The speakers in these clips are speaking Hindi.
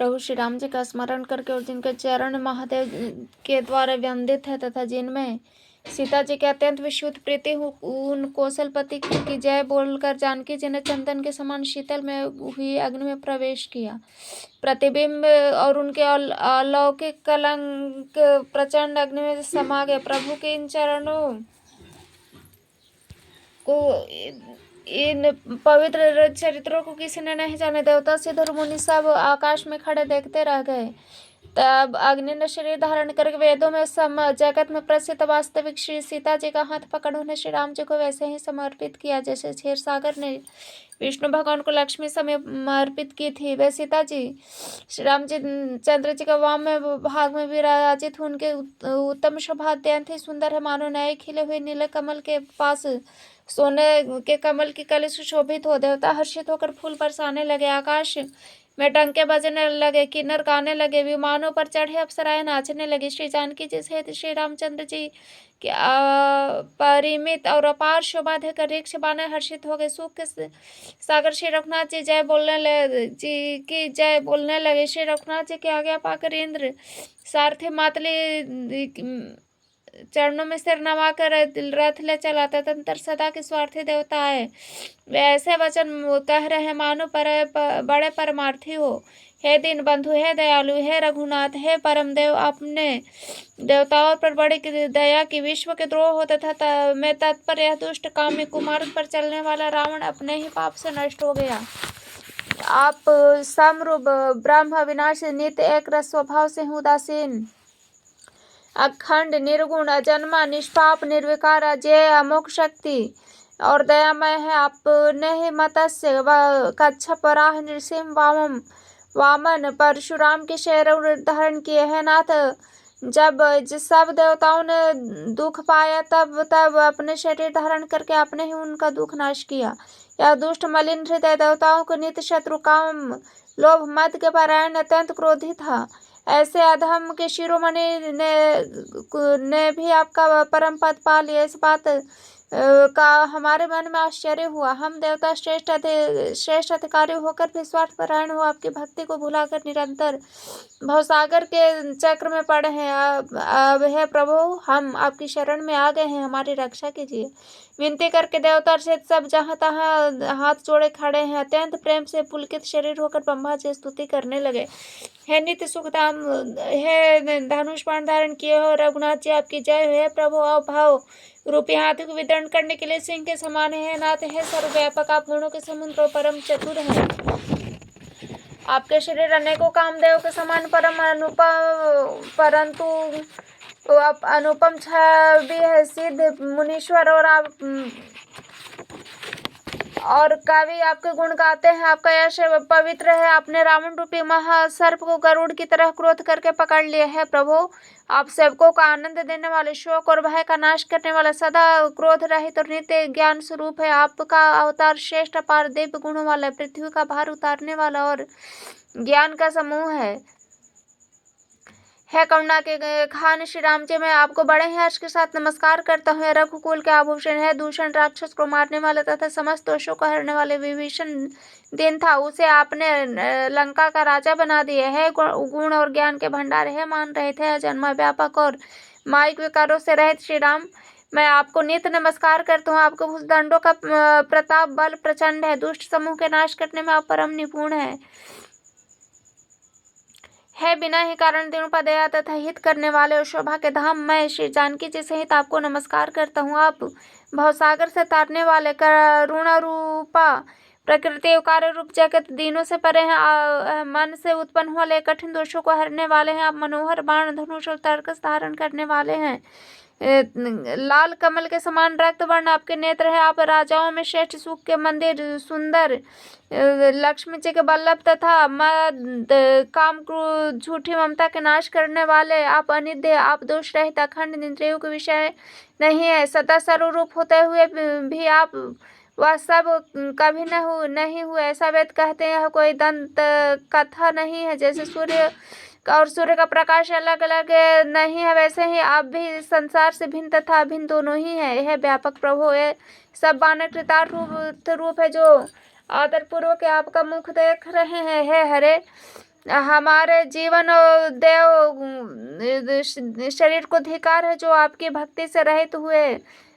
प्रभु श्री राम जी का स्मरण करके और जिनके चरण महादेव के द्वारा वंदित है तथा जिनमें सीता जी के अत्यंत विशुद्ध प्रीति उन कौशलपति की जय बोलकर जानकी जी ने चंदन के समान शीतल में हुई अग्नि में प्रवेश किया। प्रतिबिंब और उनके अलौकिक कलंक प्रचंड अग्नि में समा गए। प्रभु के इन चरणों को इन पवित्र चरित्रों को किसी ने नहीं जाने। देवता सिद्ध मुनि सब आकाश में खड़े देखते रह गए। तब अग्नि ने शरीर धारण करके वेदों में जगत में प्रसिद्ध वास्तविक श्री सीता जी का हाथ पकड़ उन्हें श्री राम जी को वैसे ही समर्पित किया जैसे क्षीर सागर ने विष्णु भगवान को लक्ष्मी समर्पित की थी। वे सीता जी श्री राम जी चंद्र जी का वाम में भाग में विराजित। उनके उत्तम शोभा अत्यंत ही सुंदर है, मानो नए खिले हुए नीले कमल के पास सोने के कमल की कली सुशोभित हो। देवता हर्षित होकर फूल बरसाने लगे, आकाश में डंके बजने लगे, किन्नर गाने लगे, विमानों पर चढ़े अप्सराएं नाचने लगी। श्री जानकी जी सहित श्री रामचंद्र जी के परिमित और अपार शोभा देखकर ऋक्ष बाने हर्षित हो गए। सुख के सागर श्री रघुनाथ जी की जय बोलने लगे। श्री रघुनाथ जी की आज्ञा पाकर इंद्र सारथी मातली चरणों में सिर नवाकर रथ ले चला। तदंतर सदा के स्वार्थी देवता है, वे ऐसे वचन कह रहे मानो बड़े परमार्थी हो। हे दीन बंधु, हे दयालु, हे रघुनाथ, हे परम देव, अपने देवताओं पर बड़ी दया की। विश्व के द्रोह हो तथा मैं तत्पर यह दुष्ट कामी कुमार्ग पर चलने वाला रावण अपने ही पाप से नष्ट हो गया। आप समरूप ब्रह्म विनाश नित्य एक रस स्वभाव से उदासीन अखंड निर्गुण अजन्मा निष्पाप निर्विकार अजय अमोघ शक्ति और दयामय है। आपने ही मत्स्य कच्छप वराह नृसिंह वामन परशुराम के शरीर धारण किए हैं। नाथ, जब सब देवताओं ने दुख पाया तब अपने शरीर धारण करके आपने ही उनका दुख नाश किया। यह दुष्ट मलिन हृदय देवताओं को नित्य शत्रु काम लोभ मद के पारायण अत्यंत क्रोधी था। ऐसे अधम के शिरोमणि ने भी आपका परम पद पा लिया। इस बात का हमारे मन में आश्चर्य हुआ। हम देवता श्रेष्ठ अधिकारी होकर भी स्वार्थ परायण हो आपकी भक्ति को भुलाकर निरंतर भवसागर के चक्र में पड़े हैं। अब हे प्रभु, हम आपकी शरण में आ गए हैं, हमारी रक्षा कीजिए। विनती करके देवता से सब जहाँ तहाँ हाथ जोड़े खड़े हैं। अत्यंत प्रेम से पुलकित शरीर होकर ब्रह्मा जी स्तुति करने लगे। हे नित्य सुखधाम, हे धनुष बाण धारण किए हो रघुनाथ जी, आपकी जय। हे प्रभु, भाव रूपी हाथी को वितरण करने के लिए सिंह के समान है। नाथ, है सर्वव्यापक, आप गुणों के समुद्र परम चतुर हैं। आपके शरीर अनेकों कामदेव के समान परम अनुपम परंतु आप अनुपम छवि है। सिद्ध मुनीश्वर और कवि आपके गुण गाते हैं। आपका यश पवित्र है। आपने रावण रूपी महासर्प को गरुड़ की तरह क्रोध करके पकड़ लिया है। प्रभु, आप सेवकों को आनंद देने वाले, शोक और भय का नाश करने वाला, सदा क्रोध रहित और नित्य ज्ञान स्वरूप है। आपका अवतार श्रेष्ठ अपार दिव्य गुणों वाला, पृथ्वी का भार उतारने वाला और ज्ञान का समूह है। है करुणा के खान श्री राम जी, मैं आपको बड़े ही हर्ष के साथ नमस्कार करता हूँ। रघुकुल के आभूषण है, दूषण राक्षस को मारने वाला तथा समस्त दोषों को हरने वाले विभीषण दिन था, उसे आपने लंका का राजा बना दिया है। गुण और ज्ञान के भंडार है, मान रहे थे अजन्मा व्यापक और माइक विकारों से रहित श्री राम, मैं आपको नित्य नमस्कार करता हूँ। आपको भुजदंडों का प्रताप बल प्रचंड है, दुष्ट समूह के नाश करने में आप परम निपुण है। बिना ही कारण दिनों पर दया तथा हित करने वाले और शोभा के धाम, मैं श्री जानकी जी सहित आपको नमस्कार करता हूँ। आप भवसागर से तारने वाले, करुणा रूपा प्रकृति कार्य रूप जगत दीनों से परे हैं। मन से उत्पन्न वाले कठिन दोषों को हरने वाले हैं। आप मनोहर बाण धनुष और तर्कस धारण करने वाले हैं। लाल कमल के समान रक्त वर्ण आपके नेत्र है। आप राजाओं में श्रेष्ठ, सुख के मंदिर सुंदर, लक्ष्मी जी के बल्लभ तथा मद काम क्रोध झूठी ममता के नाश करने वाले, आप अनित्य, आप दोष रहित अखंड, इंद्रियों के विषय नहीं है। सदा सर्वरूप होते हुए भी आप वह सब कभी नहीं हुए, ऐसा वेद कहते हैं। कोई दंत कथा नहीं है। जैसे सूर्य का प्रकाश अलग अलग नहीं है, वैसे ही आप भी संसार से भिन्न तथा अभिन्न दोनों ही है। यह व्यापक प्रभु, ये सब बानर कृतार्थ रूप है जो आदर पूर्वक आपका मुख देख रहे हैं। हे हरे, हमारे जीवन और शरीर को धिक्कार है जो आपकी भक्ति से रहित हुए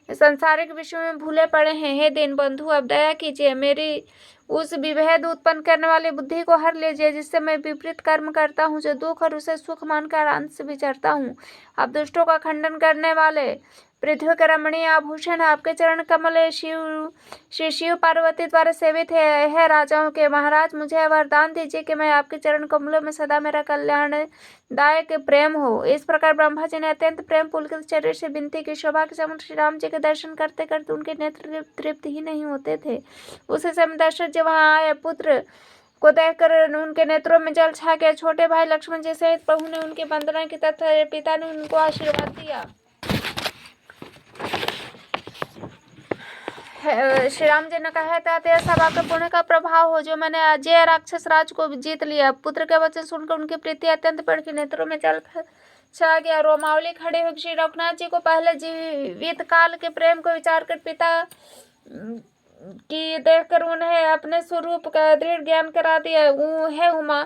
संसारिक विषयों में भूले पड़े हैं। हे दीन बंधु, अब दया कीजिए, मेरी उस विभेद उत्पन्न करने वाली बुद्धि को हर लीजिए जिससे मैं विपरीत कर्म करता हूँ, जो दुख और उसे सुख मानकर अंत से विचरता हूँ। आप दुष्टों का खंडन करने वाले पृथ्वी के रमणीय आभूषण, आपके चरण कमल श्री शिव पार्वती द्वारा सेवित है राजाओं के महाराज, मुझे वरदान दीजिए कि मैं आपके चरण कमलों में सदा मेरा कल्याणदायक प्रेम हो। इस प्रकार ब्रह्मा जी ने अत्यंत प्रेम पुलकित शरीर से विनती की। शोभा के समुद्र श्री राम जी के दर्शन करते करते उनके नेत्र तृप्त ही नहीं होते थे। उसी समय दशरथ जी वहां आए। पुत्र को देखकर उनके नेत्रों में जल छा गया। छोटे भाई लक्ष्मण जी सहित प्रभु ने उनकी वंदना की तथा पिता ने उनको आशीर्वाद दिया। श्री राम जी ने कहा था, यह सब आपके पुण्य का प्रभाव हो जो मैंने अजय राक्षस राज को जीत लिया। पुत्र के वचन सुनकर उनकी प्रीति अत्यंत बढ़ गई, नेत्रों में जल छा गया। रोमावली खड़ी हुई। श्री रघुनाथ जी को पहले जीवित काल के प्रेम को विचार कर पिता की देखकर उन्हें अपने स्वरूप का दृढ़ ज्ञान करा दिया। है उमा,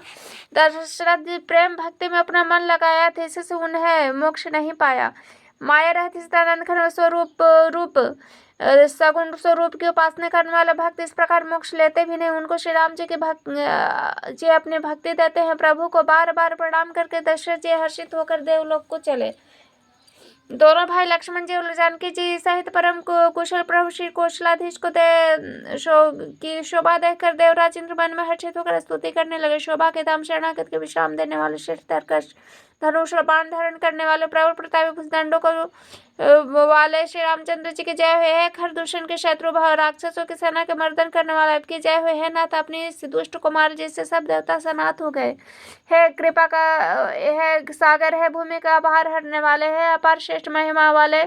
दशरथ जी प्रेम भक्ति में अपना मन लगाया था, इससे उन्हें मोक्ष नहीं पाया। माया रहती सदानंद स्वरूप रूप सगुण स्वरूप की उपासना करने वाले भक्त इस प्रकार मोक्ष लेते भी नहीं। उनको श्री राम जी की जी अपनी भक्ति देते हैं। प्रभु को बार बार प्रणाम करके दशरथ जी हर्षित होकर देवलोक को चले। दोनों भाई लक्ष्मण जी और जानकी जी सहित परम कुशल प्रभु श्री कौशलाधीश को की शोभा देखकर देवराज इंद्र मन में हर्षित होकर स्तुति करने लगे। शोभा के धाम शरणागत के विश्राम देने वाले श्रेष्ठ तरकश धनुष और बाण धारण करने वाले प्रबल प्रतापी भुजदंडों को वाले श्री रामचंद्र जी की जय हुए है। खरदूषण के शत्रु भाव राक्षसों की सेना के मर्दन करने वाला आपकी जय हुए है। नाथ अपनी इस दुष्ट कुमार जिससे सब देवता सनात हो गए। है कृपा का है सागर है, भूमि का भार हरने वाले है, अपार श्रेष्ठ महिमा वाले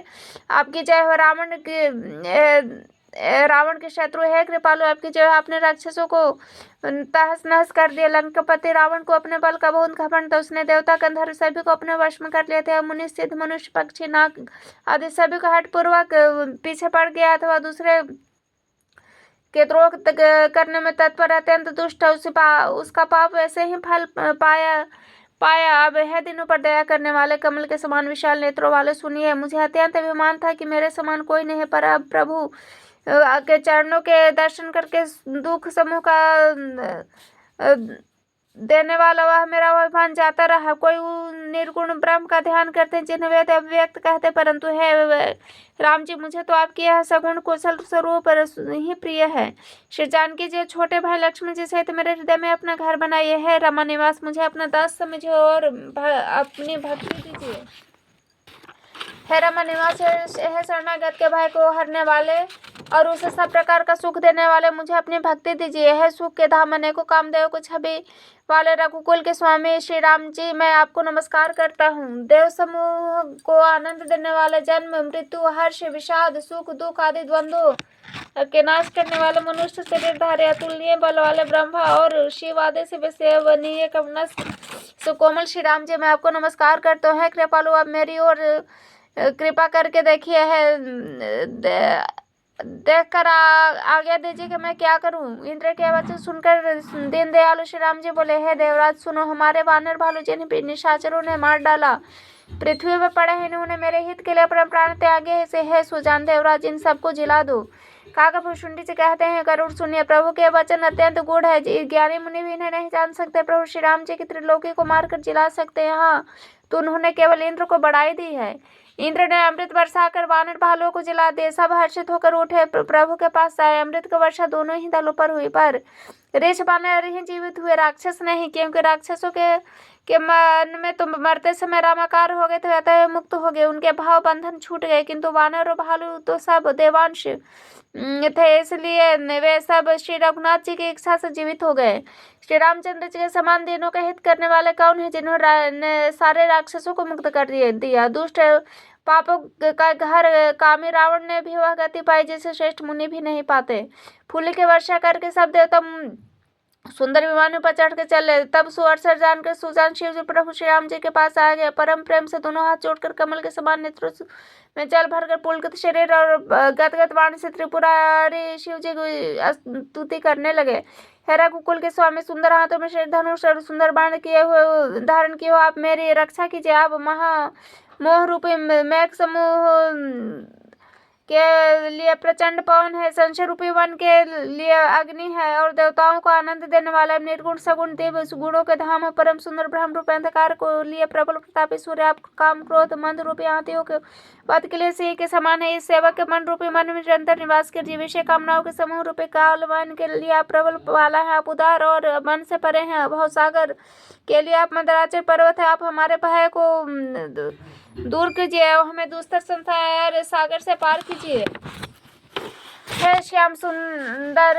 आपकी जय हो। रावण के शत्रु है कृपालु आपकी जय। आपने राक्षसों को तहस नहस कर दिया। लंकापति रावण को अपने बल का बहुत घमंड था, उसने देवता गंधर्व सभी को अपने वश में कर लिया था। मुनि सिद्ध मनुष्य पक्षी नाग आदि सभी को हठपूर्वक पीछे पड़ गया अथवा दूसरे के द्रोह करने में तत्पर अत्यंत दुष्ट है। उसका पाप वैसे ही फल पाया। अब है दिनों पर दया करने वाले कमल के समान विशाल नेत्रों वाले सुनिए, मुझे अत्यंत अभिमान था कि मेरे समान कोई नहीं, पर अब प्रभु के चरणों के दर्शन करके दुख समूह का देने वाला वह मेरा अभिमान जाता रहा। कोई निर्गुण ब्रह्म का ध्यान करते जिन्हें वेद अव्यक्त कहते, परंतु है राम जी मुझे तो आपकी यह सगुण कुशल स्वरूप ही प्रिय है। श्री जानकी जी छोटे भाई लक्ष्मण जी सहित मेरे हृदय में अपना घर बनाइए। है रमा निवास, मुझे अपना दास समझिए और अपनी भक्ति दीजिए। है रमा निवास है शरणागत के भाई को हरने वाले और उसे सब प्रकार का सुख देने वाले, मुझे अपनी भक्ति दीजिए। है सुख के धाम अनेकों कामदेव को छवि वाले रघुकुल के स्वामी श्री राम जी, मैं आपको नमस्कार करता हूँ। देव समूह को आनंद देने वाले, जन्म मृत्यु हर्ष विषाद सुख दुख आदि द्वंद्वों के नाश करने वाले, मनुष्य शरीर धारे अतुलनीय बल वाले ब्रह्मा और शिव आदि से विषयनीय कवनस सुकोमल श्री राम जी, मैं आपको नमस्कार करता हूँ। कृपालु आप मेरी ओर कृपा करके देखिए। है देखकर आज्ञा दीजिए कि मैं क्या करूं। इंद्र के वचन सुनकर दीन दयालु श्री राम जी बोले, हे देवराज सुनो, हमारे वानर भालू जिन्हें निशाचरों ने मार डाला पृथ्वी पर पड़े हैं, इन्होंने मेरे हित के लिए अपना प्राण त्यागे से। है सुजान देवराज, इन सबको जिला दो। काकभूषुंडी जी कहते हैं, गरुड़ सुनिए, प्रभु के वचन अत्यंत गूढ़ है, ज्ञानी मुनि भी इन्हें नहीं जान सकते। प्रभु श्री राम जी की त्रिलोकी को मारकर जिला सकते हैं। हाँ, तो उन्होंने केवल इंद्र को बढ़ाई दी है। इंद्र ने अमृत बरसाकर वानर भालुओं को जिला दिए। सब हर्षित होकर उठे, प्रभु के पास आए। अमृत की वर्षा दोनों ही दलों पर हुई, पर ऋष वानर ही जीवित हुए, राक्षस नहीं, क्योंकि राक्षसों के मन में तो मरते समय रामाकार हो गए थे, अतः मुक्त हो गए, उनके भाव बंधन छूट गए। किंतु वानर और भालू तो सब देवांश थे, इसलिए वे सब श्री रघुनाथ जी की इच्छा से जीवित हो गए। श्री रामचंद्र जी के समान दिनों का हित करने वाले कौन है, जिन्होंने सारे राक्षसों को मुक्त कर दिया। दुष्ट पापों का घर कामी रावण ने भी वह गति पाई जिसे श्रेष्ठ मुनि भी नहीं पाते। फूल की वर्षा करके सब देवता सुंदर विमान पर चढ़ के चले। तब सुअवसर जानकर सुजान शिव जी प्रभु श्री राम जी के पास आ गया। परम प्रेम से दोनों हाथ जोड़कर कमल के समान नेत्रों में जल भरकर पुलकित शरीर और गदगद वाणी से त्रिपुरारी शिव जी की स्तुति करने लगे। हे रघुकुल के स्वामी, सुंदर हाथों में श्री धनुष और सुंदर बाण किए हुए धारण किए हो, आप मेरी रक्षा कीजिए। आप महा मोह रूपी मेघ समूह के लिए प्रचंड पवन है, संशय रूपी वन के लिए अग्नि है, और देवताओं को आनंद देने वाला निर्गुण सगुण देव गुणों के धाम परम सुंदर ब्रह्म रूप अंधकार को लिए प्रबल प्रतापी सूर्य, आप काम क्रोध मंद रूपी हाथियों के वध के लिए सिंह के समान है। इस सेवक के मन रूपी मन में निरंतर निवास कीजिए। विषय कामनाओं के समूह रूपी कालवन के लिए आप प्रबल वाला है, आप उदार और मन से परे हैं। भवसागर के लिए आप मंदराचल पर्वत है, आप हमारे भय को दूर कीजिए और हमें दुस्तर संसार सागर से पार कीजिए। हे श्याम सुंदर,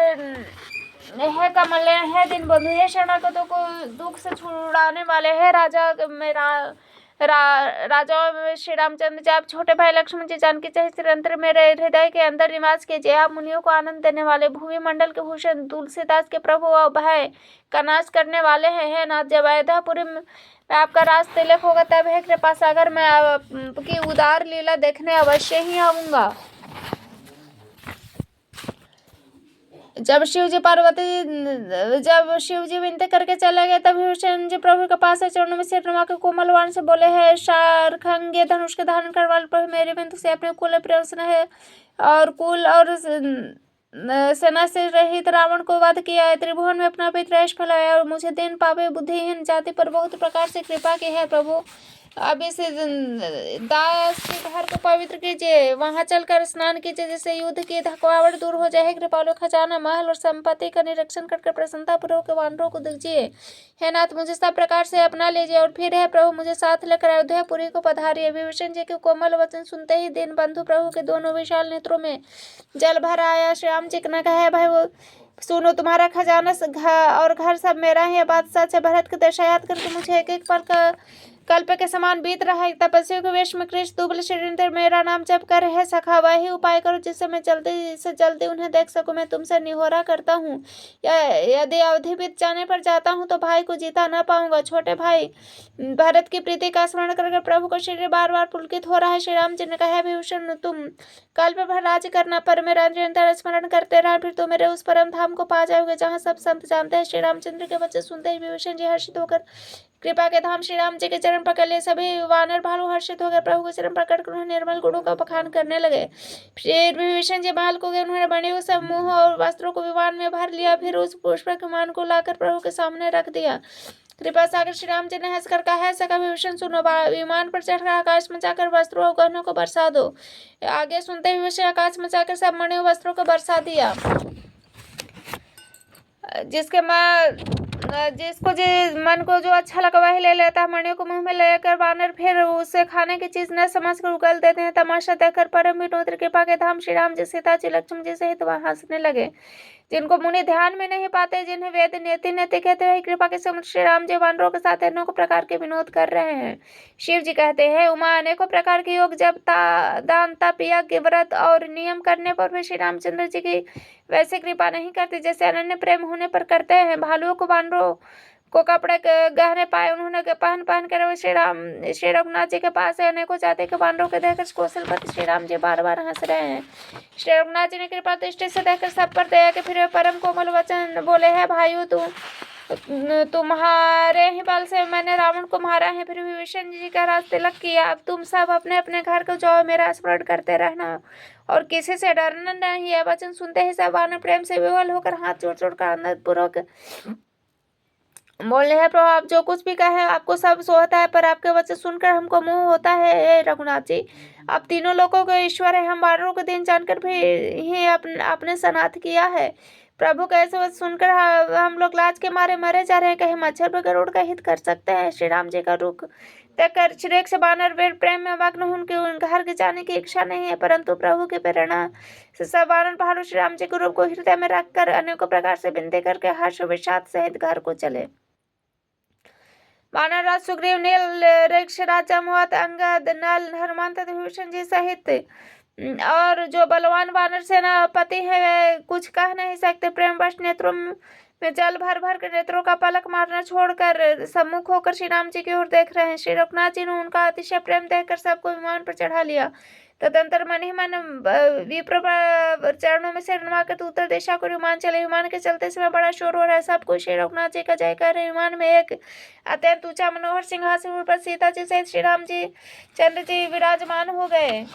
हे कमल, हे दिन बंधु, हे शरणागतों को दुख से छुड़ाने वाले, हे राजा मेरा राजाओं में श्री रामचंद्र जी, आप छोटे भाई लक्ष्मण जी, जानकी सहित निरंतर मेरे हृदय के अंदर निवास कीजिए। आप मुनियों को आनंद देने वाले, भूमि मंडल के भूषण, तुलसीदास के प्रभु और भय का नाश करने वाले हैं। हे नाथ, जब अयोध्यापुरी में आपका राज तिलक होगा, तब हे कृपा सागर में आपकी उदार लीला देखने अवश्य ही आऊंगा। जब शिव जी विनती करके चले गए, तब विभीषण जी प्रभु के पास चरणों में सिर नमा के कोमल वाणी से बोले, है शारंगी धनुष के धारण करने वाले प्रभु, मेरे बिंदु से अपने कुल प्रसन्न है और कुल और सेना से रहित रावण को वध किया है, त्रिभुवन में अपना यश फैलाया और मुझे दिन पापी बुद्धिहीन जाति पर बहुत प्रकार से कृपा की है। प्रभु, अब इस दास के घर को पवित्र कीजिए, वहां चलकर स्नान कीजिए, जिससे युद्ध की थकावट दूर हो जाए। कृपालु, खजाना, महल और संपत्ति का निरीक्षण करके प्रसन्नता पूर्वक वानरों को दीजिए। हे नाथ, मुझे सब प्रकार से अपना लीजिए और फिर है प्रभु, मुझे साथ लेकर अयोध्यापुरी को पधारिए। विभीषण जी के कोमल वचन सुनते ही दीन बंधु प्रभु के दोनों विशाल नेत्रों में जल भर आया। श्री राम जी ने कहा, भाई वो सुनो, तुम्हारा खजाना और घर सब मेरा है। बात सच है। भरत के दशा याद करके मुझे एक एक पल का कल्प के समान बीत रहा है। तपस्वियों के वेश में कृष्ण दुबल शरीर मेरा नाम जप कर है सखा, वही उपाय करो जिससे मैं जल्दी से जल्दी उन्हें देख सकूं। मैं तुमसे निहोरा करता हूँ, यदि अवधि बीत जाने पर जाता हूँ तो भाई को जीता न पाऊंगा। छोटे भाई भरत की प्रीति का स्मरण करके प्रभु का शरीर बार बार पुलकित हो रहा है। श्री राम जी ने कहा, विभूषण, तुम कल्प भर राज्य करना, पर मेरा निरंतर स्मरण करते रहा, फिर तो मेरे उस परम धाम को पा जाओगे जहाँ सब संत जानते हैं। श्री रामचंद्र के वचन सुनते ही विभूषण जी हर्षित होकर कृपा के धाम श्री राम जी के चरण पकड़ लिए। सभी वानर भालू हर्षित होकर प्रभु के चरण पकड़ कर उन्हें निर्मल गुणों का बखान करने लगे। फिर विभीषण जी महल को गए, उन्होंने बने समूह और वस्त्रों को विमान में भर लिया, फिर उस पुष्पक विमान को लाकर प्रभु के सामने रख दिया। कृपा सागर श्री राम जी ने हंसकर कहा, सका विभीषण, सुनो, विमान पर चढ़कर आकाश में जाकर वस्त्रों और गहनों को बरसा दो। आगे सुनते ही विभीषण आकाश में जाकर सब मणियों वस्त्रों को बरसा दिया। जिसको मन को जो अच्छा लगा वही ले लेता है। मणियों को मुंह में लेकर वानर फिर उसे खाने की चीज न समझ कर उगल देते हैं। तमाशा देखकर परम विनोद कृपा के धाम श्री राम जी, सीता जी, लक्ष्मण जी सहित वहां हंसने लगे। जिनको मुनि ध्यान में नहीं पाते, जिन्हें वेद नेति नेति कहते हैं, कृपा के समुद्र श्री राम जी वानरों के साथ अनेकों प्रकार के विनोद कर रहे हैं। शिव जी कहते हैं, उमा अनेकों प्रकार के योग, जब दान तप यज्ञ व्रत और नियम करने पर भी श्री रामचंद्र जी की वैसे कृपा नहीं करती जैसे अनन्य प्रेम होने पर करते हैं। भालुओं को वानरों को कपड़े गहने पाए उन्होंने पहन कर श्री रघुनाथ जी के पास है। अनेकों जाति के वानरों के देखकर कौशलपति श्री राम जी बार बार हंस रहे हैं। श्री रघुनाथ जी ने कृपा दृष्टि से देखकर सब पर दया के फिर परम कोमल वचन बोले, है भाइयों, तुम्हारे ही बल से मैंने रावण को मारा है। फिर विभीषण जी का राज तिलक किया। अब तुम सब अपने अपने घर को जाओ, मेरा स्मरण करते रहना और किसी से डरना नहीं। यह वचन सुनते ही सब वानर प्रेम से विवल होकर हाथ जोड़ जोड़ कर आनंद पूर्वक बोले, है प्रभु, आप जो कुछ भी कहे आपको सब सोचता है, पर आपके वचन सुनकर हमको मोह होता है। रघुनाथ जी, आप तीनों लोगों के ईश्वर है, हम वानरों को दिन जानकर भी ही अपने सनाथ किया है। प्रभु का ऐसे वचन सुनकर हम लोग लाज के मारे मरे जा रहे हैं। कहीं मच्छर पर गरुड़ का हित कर सकते हैं। श्री राम जी का रुख देखकर श्रेष्ठ से वानर वीर प्रेम में मग्न, उनके घर के जाने की इच्छा नहीं है, परंतु प्रभु की प्रेरणा से सब वानर भालू श्री राम जी के रूप को हृदय में रखकर अनेकों प्रकार से विनती करके हर्ष विषाद सहित घर को चले। वानर राज सुग्रीव, नील, ऋक्ष राज, जाम्बवत, अंगद, नल, हनुमान तथा विभीषण जी सहित और जो बलवान वानर सेनापति है वे कुछ कह नहीं सकते। प्रेमवश नेत्रों में जल भर भर कर नेत्रों का पलक मारना छोड़कर सम्मुख होकर श्री राम जी की ओर देख रहे हैं। श्री रघुनाथ जी ने उनका अतिशय प्रेम देखकर सबको विमान पर चढ़ा लिया। तदंतर मन ही मन विप्र चरणों में सिर नवाकर उत्तर दिशा को विमान चले। विमान के चलते समय बड़ा शोर हो रहा है, सबको श्री रघुनाथ जी का जय कर रहे। विमान में एक अत्यंत ऊंचा मनोहर सिंहासन पर सीता जी सहित श्री राम जी चंद्र जी विराजमान हो गए।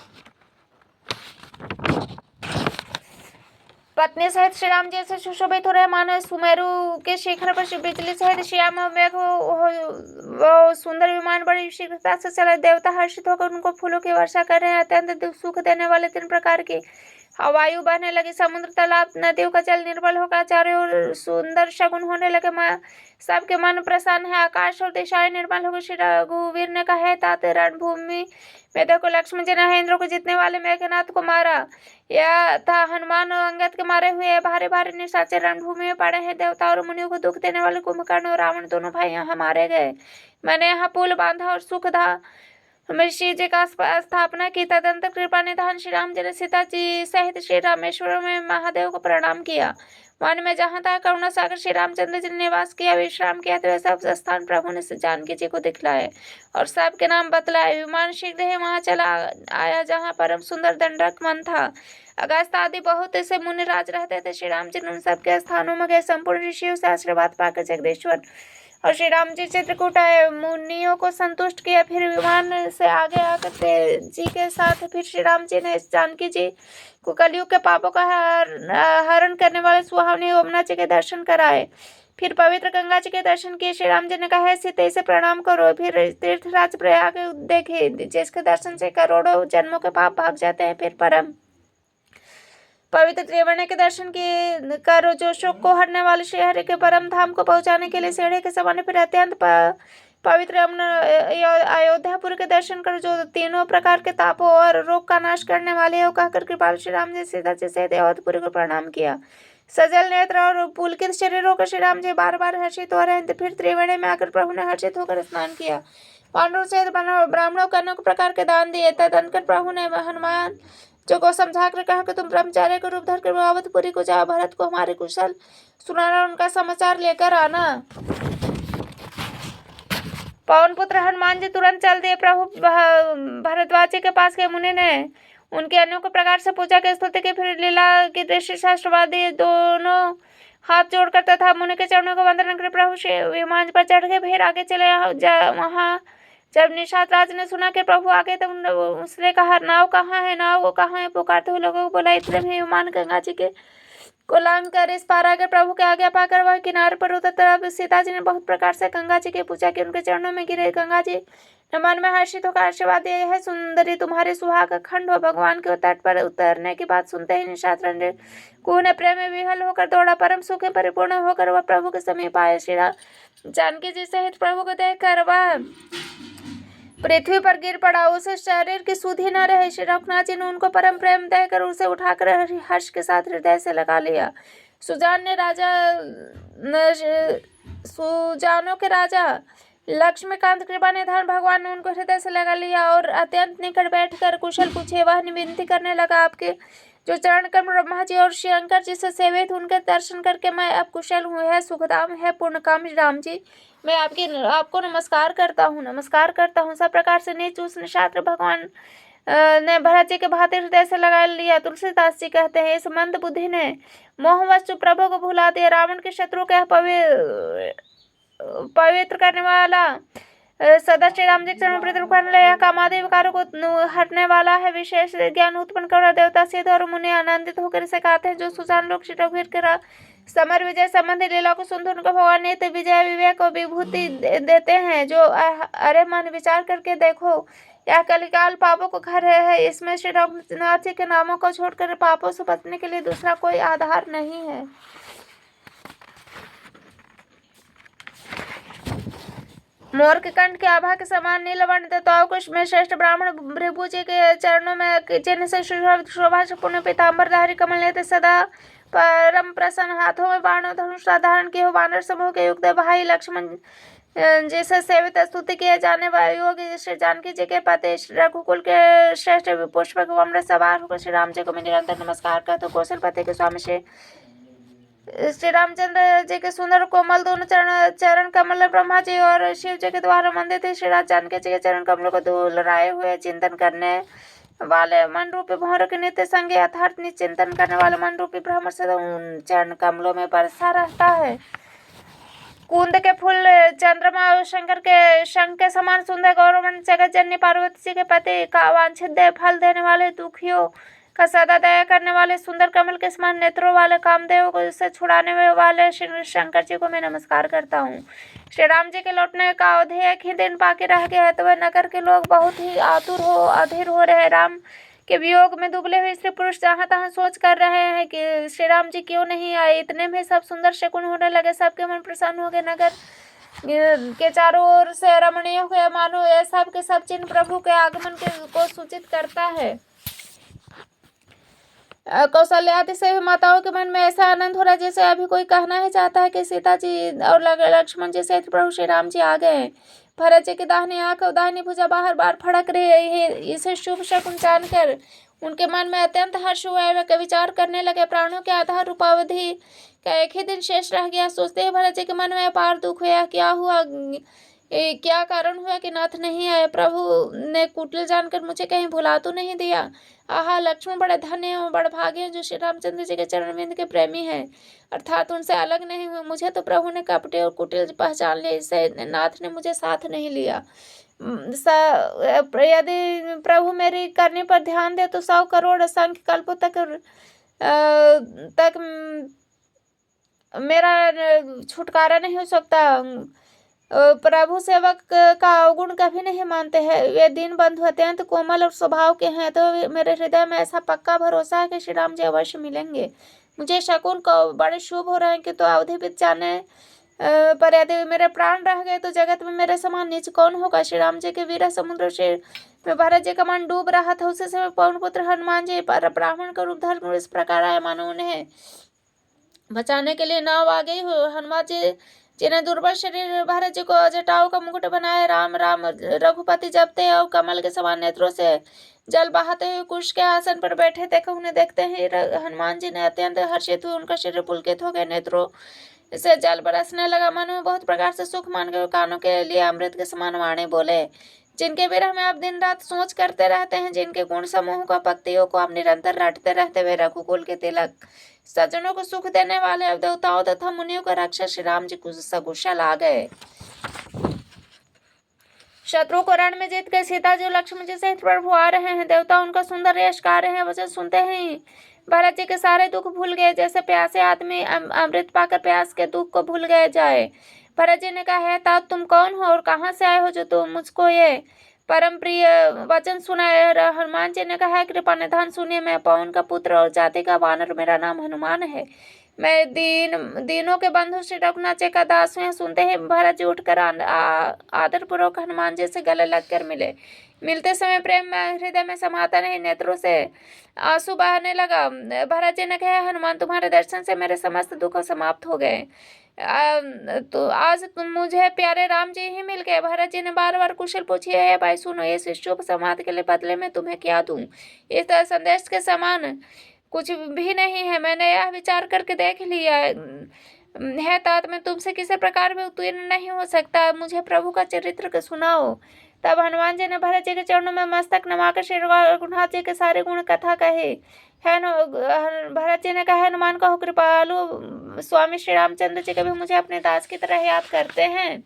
पत्नी सहित श्री राम जी से सुशोभित हो रहे, मानो सुमेरु के शिखर पर बिजली सहित श्याम मेघ वो सुंदर विमान बड़ी शीघ्रता से चला। देवता हर्षित होकर उनको फूलों की वर्षा कर रहे हैं। अत्यंत सुख देने वाले 3 प्रकार की वायु बहने लगी। समुद्र, तालाब, नदियों का जल निर्मल होकर चारों ओर सुंदर शगुन होने लगे। सबके मन प्रसन्न है। आकाश और दिशाएं निर्मल हो गई। श्री रघुवीर ने कहा, तात रणभूमि में देखो, लक्ष्मण जी ने इंद्र को जीतने वाले मेघनाथ को मारा। यह था हनुमान और अंगद के मारे हुए भारे भारे निशाचर रणभूमि में पड़े हैं। देवता और मुनियों को दुख देने वाले कुंभकर्ण और रावण दोनों भाई यहाँ मारे गए। मैंने यहाँ पुल बांधा और सुखधा ऋषि जी का स्थापना की। तदंतर कृपा निधान श्री राम जी ने सीता जी सहित श्री रामेश्वर में महादेव को प्रणाम किया। वन में जहाँ तक करुणा सागर श्री रामचंद्र जी ने निवास किया, विश्राम किया, तो सब स्थान प्रभु ने जानकी जी को दिखलाए और सबके नाम बतलाए। विमान शीघ्र ही वहां चला आया जहाँ परम सुंदर दंडक मन था। अगस्त आदि बहुत से मुनिराज रहते थे। श्री राम जी ने उन सबके स्थानों में गए। संपूर्ण ऋषियों से आशीर्वाद पाकर जगदीश्वर और श्री राम जी चित्रकूट आए, मुनियों को संतुष्ट किया। फिर विमान से आगे आकर जी के साथ फिर श्री राम जी ने जानकी जी को कलयुग के पापों का हरण करने वाले सुहावनी यमुना जी के दर्शन कराए। फिर पवित्र गंगा जी के दर्शन किए। श्री राम जी ने कहा, सीता इसे प्रणाम करो। फिर तीर्थराज प्रयाग देखे, जिसके दर्शन से करोड़ों जन्मों के पाप भाग जाते हैं। फिर परम पवित्र त्रिवेणी के दर्शन किए करो, जो शोक को हरने वाले श्री हरि के परम धाम को पहुंचाने के लिए सीढ़ी के समान। फिर अत्यंत पवित्र अयोध्यापुर के दर्शन करो, जो तीनों प्रकार के तापों और रोग का नाश करने वाले हो। कहकर कृपाल श्री राम जी सीता जी से अयोध्यापुरी को प्रणाम किया। सजल नेत्र और पुलकित शरीर होकर श्री राम जी बार बार हर्षित हो रहे थे। फिर त्रिवेणी में आकर प्रभु ने हर्षित होकर स्नान किया। पांडवों से ब्राह्मणों को अनेक प्रकार के दान दिए। तदनकर प्रभु ने हनुमान जो को समझा कर कहा कि तुम ब्रह्मचार्य को रूप धर कर अवधपुरी को जाओ, भरत को हमारे कुशल सुनाना, उनका समाचार लेकर आना। पवन पुत्र हनुमान जी तुरंत चल दिए। प्रभु भरद्वाज के पास के मुनि ने उनके अनेक प्रकार से पूजा की स्तुति की। फिर लीला की दृष्टि शास्त्रवादी दोनों हाथ जोड़कर तथा मुनि के चरणों को वंदन कर प्रभु विमान पर चढ़ गए। फिर आगे चले। वहां जब निषाद राज ने सुना कि प्रभु आ गए, तब उसने कहा, नाव कहाँ है, नाव कहाँ है? पुकारते हुए लोगों को बोला। इतने में विमान गंगा जी के को लांग कर इस पार आकर प्रभु के आगे पाकर वह किनारे पर उतर। तब सीता जी ने बहुत प्रकार से गंगा जी की पूजा की, उनके चरणों में गिरे। गंगा जी ने मन में हर्षित होकर आशीर्वाद दिया, है सुंदरी, तुम्हारे सुहाग खंड हो। भगवान के तट पर उतरने की बात सुनते ही निषाद कुह ने प्रेम में विहल होकर दौड़ा। परम सुख परिपूर्ण होकर वह प्रभु के समीप आए। श्री जानकी जी सहित प्रभु को देखकर वह पृथ्वी पर गिर पड़ा। उसे शरीर की सुधि न रहे। श्री रघुनाथ जी ने उनको परम प्रेम देकर उसे उठाकर हर्ष के साथ हृदय से लगा लिया। सुजानों के राजा लक्ष्मीकांत कृपा निधान भगवान ने उनको हृदय से लगा लिया और अत्यंत निकट बैठकर कुशल पूछे। वह विनती करने लगा, आपके जो चरण कमल ब्रह्मा जी और शंकर जी से सेवित, उनके दर्शन करके मैं अब कुशल हूँ। है सुखधाम, है पूर्णकाम राम जी, मैं आपको नमस्कार करता हूँ। सब प्रकार से नीच उस निशात्र भगवान ने भरत जी के भांति हृदय से लगा लिया। तुलसीदास जी कहते हैं, इस मंद बुद्धि ने मोहवश प्रभु को भुला दिया। रावण के शत्रु के पवित्र करने वाला सदा श्री राम जी चरण प्रतिरूप कामादि विकारों को हटने वाला है। विशेष ज्ञान उत्पन्न कर देवता सिद्ध और मुनि आनंदित होकर इसे कहते हैं। जो सुजान लोग श्री रघुवीर के समर विजय संबंधी लीला को सुनते उनको भगवान नित्य विजय विवेक और विभूति देते हैं। जो अरे मन विचार करके देखो, यह कलिकाल पापों को घर है। इसमें श्री रघुनाथ जी के नामों को छोड़कर पापों से बचने के लिए दूसरा कोई आधार नहीं है। मोर के कंठ के आभा के समान नीलवर्ण देवताओं को में श्रेष्ठ ब्राह्मण भृगु जी के चरणों में चिन्ह से शोभा पुण्य पीताम्बरधारी कमल लेते सदा परम प्रसन्न, हाथों में बाण धनुष धारण किए हो। वानर समूह के युक्त भाई लक्ष्मण जिसे सेवित स्तुति किए जाने वाले योगी श्री जानकी जी के पति रघुकुल के श्रेष्ठ पुष्पक अमृत सवार होकर श्री राम जी को मैं निरंतर नमस्कार करता हूँ। कौशलपति के स्वामी श्री श्री रामचंद्र जी के सुंदर कोमल दोनों चरण चरण कमल ब्रह्मा जी और शिव जी के द्वारा मंदिर थे। श्री राम जानकी जी के चरण कमलों को दुहराए हुए चिंतन करने वाले मन रूपी भंवर के नित्य संग यथार्थ चिंतन करने वाले मन रूपी ब्रह्म सदा उन चरण कमलों में बरसा रहता है। कुंद के फूल चंद्रमा और शंकर के शंख के समान सुंदर गौरवमंड जगत जननी पार्वती जी के पति का वांछित फल देने वाले दुखियों का सदा दया करने वाले सुंदर कमल के समान नेत्रों वाले कामदेव को से छुड़ाने वाले श्री शंकर जी को मैं नमस्कार करता हूँ। श्री राम जी के लौटने का अवधि एक ही दिन बाकी रह गया है, तो वह नगर के लोग बहुत ही अधीर हो रहे हैं। राम के वियोग में दुबले हुए स्त्री पुरुष जहाँ तहाँ सोच कर रहे हैं कि श्री राम जी क्यों नहीं आए। इतने में सब सुंदर शकुन होने लगे, सबके मन प्रसन्न हो गए। नगर के चारों ओर से रमणीय हुए, मानो ये सब के सब चिन्ह प्रभु के आगमन को सूचित करता है। कौशल्या आदि सभी माताओं के मन में ऐसा आनंद हो रहा है जैसे अभी कोई कहना ही चाहता है कि सीता जी और लक्ष्मण जी सहित प्रभु श्री राम जी आ गए। भरत जी की दाहिनी आंख और दाहिनी भुजा बार बार फड़क रही है। इसे शुभ शकुन जानकर उनके मन में अत्यंत हर्ष हुआ। वे विचार करने लगे, प्राणों के आधार रूपावधि का एक ही दिन शेष रह गया। सोचते ही भरत जी के मन में अपार दुख हुआ। क्या हुआ, क्या कारण हुआ कि नाथ नहीं आए। प्रभु ने कुटिल जानकर मुझे कहीं भुला तो नहीं दिया। आहा, लक्ष्मण बड़े धन्य हैं, बड़े भागे हैं जो श्री रामचंद्र जी के चरण बिंद के प्रेमी हैं, अर्थात उनसे अलग नहीं हुए। मुझे तो प्रभु ने कपटे और कुटिल पहचान लिया, इससे नाथ ने मुझे साथ नहीं लिया। यदि प्रभु मेरी करने पर ध्यान दे तो 100 करोड़ असंख्य कल्पों तक मेरा छुटकारा नहीं हो सकता। प्रभु सेवक का अवगुण कभी नहीं मानते हैं। वे दीन बंधु अत्यंत कोमल और स्वभाव के हैं, तो मेरे हृदय में ऐसा पक्का भरोसा है कि श्री राम जी अवश्य मिलेंगे। मुझे शकुन को बड़े शुभ हो रहे हैं कि तो अवधि बीत जाने पर यदि मेरे प्राण रह गए तो जगत में मेरे समान नीच कौन होगा। श्री राम जी के वीर समुद्र से भरत जी का मन डूब रहा था। उसी समय पवन पुत्र हनुमान जी पर ब्राह्मण का रूप धर इस प्रकार आया, मानो उन्हें बचाने के लिए नाव आ गई हो। हनुमान जी जिन्हें दुर्बल शरीर भरत जी को जटाओं का मुकुट बनाए राम राम रघुपति जपते और कमल के समान नेत्रों से जल बहाते हुए कुश के आसन पर बैठे देखो। उन्हें देखते ही हनुमान जी ने अत्यंत हर्षित हुए, उनका शरीर पुलकित हो गए, नेत्रों से जल बरसने लगा। मन में बहुत प्रकार से सुख मान गए। कानों के लिए अमृत के समान वाणी बोले, जिनके विरह में आप दिन रात सोच करते रहते हैं, जिनके गुण समूह को भक्तियों को आप निरंतर रटते रहते हुए रघुकुल के तिलक सज्जनों को सुख देने वाले अब देवताओं तथा मुनियों का रक्षक श्री राम जी सकुशल आ गए। शत्रु को रण में जीत कर सीता जी लक्ष्मण जी सहित प्रभु आ रहे हैं। देवता उनका सुंदर यश गा रहे हैं। वचन सुनते ही भरत जी के सारे दुख भूल गए, जैसे प्यासे आदमी अमृत पाकर प्यास के दुख को भूल गए जाए। भरत जी ने कहा, है तात तुम कौन हो और कहाँ से आए हो जो तुम मुझको ये परम प्रिय वचन सुनाए। हनुमान जी ने कहा, कृपा निधान सुनिए, मैं पवन का पुत्र और जाति का वानर, मेरा नाम हनुमान है। मैं दीनों के बंधु श्री रघुनाथ जी का दास हूँ। सुनते ही भरत जी उठकर आदर पूर्वक हनुमान जी से गले लगकर मिले। मिलते समय प्रेम में हृदय में समाता नहीं, नेत्रों से आंसू बहने लगा। भरत जी ने कहा, हनुमान तुम्हारे दर्शन से मेरे समस्त दुख समाप्त हो गए। तो आज तुम मुझे प्यारे राम जी ही मिल गए। भरत जी ने बार बार कुशल पूछी, है भाई सुनो, इस शुभ समाधि के लिए बदले में तुम्हें क्या दूं। इस संदेश के समान कुछ भी नहीं है। मैंने यह विचार करके देख लिया है तात मैं तुमसे किसी प्रकार भी उत्तीर्ण नहीं हो सकता। मुझे प्रभु का चरित्र सुनाओ। तब हनुमान जी ने भरत जी के चरणों में मस्तक नमाकर श्री रघुनाथ जी के सारे गुण कथा कहे। भरत जी ने कहा, हनुमान कहो, कृपालु स्वामी श्री रामचंद्र जी कभी मुझे अपने दास की तरह याद करते हैं।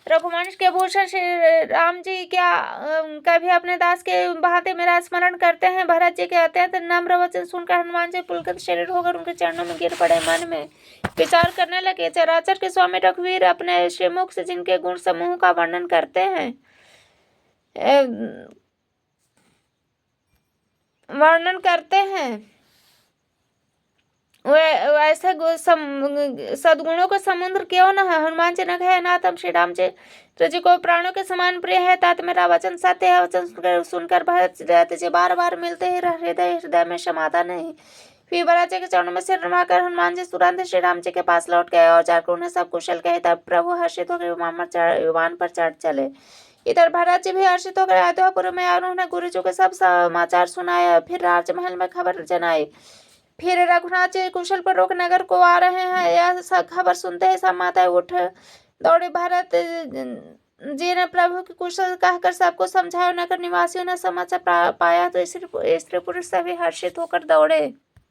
रघुवंश के भूषण श्री राम जी क्या कभी अपने दास के भांति मेरा स्मरण करते हैं। भरत जी के अत्यंत नम्र वचन सुनकर हनुमान जी पुलकित शरीर होकर उनके चरणों में गिर पड़े। मन में विचार करने लगे, चराचर के स्वामी रघुवीर अपने श्रीमुख से जिनके गुण समूह का वर्णन करते हैं वैसे सदगुणों का समुद्र क्यों न है। हनुमान जी ने कहा, नाथ हम श्री राम जी को प्राणों के समान प्रिय है। तात मेरा वचन सत्य है। वचन सुनकर भरत जी बार बार मिलते ही हृदय में समाता नहीं। फिर भरत जी के चरणों में सिर नवाकर हनुमान जी तुरंत श्री राम जी के पास लौट गए और जाकर उन्हें सब कुशल कहे। तब प्रभु हर्षित होकर विमान पर चढ़ चले। इधर भरत जी भी हर्षित होकर अयोध्यापुर में आए। उन्होंने गुरु जी को सब समाचार सुनाया। फिर राजमहल में खबर जनाई। फिर रघुनाथ जी कुशल पर रोक नगर को आ रहे हैं। यह खबर सुनते ही सब माताएं उठ दौड़े। भरत जी ने प्रभु की कुशल कहकर सबको समझाया। नगर निवासियों ने समाचार पाया तो स्त्री पुरुष सभी हर्षित होकर दौड़े।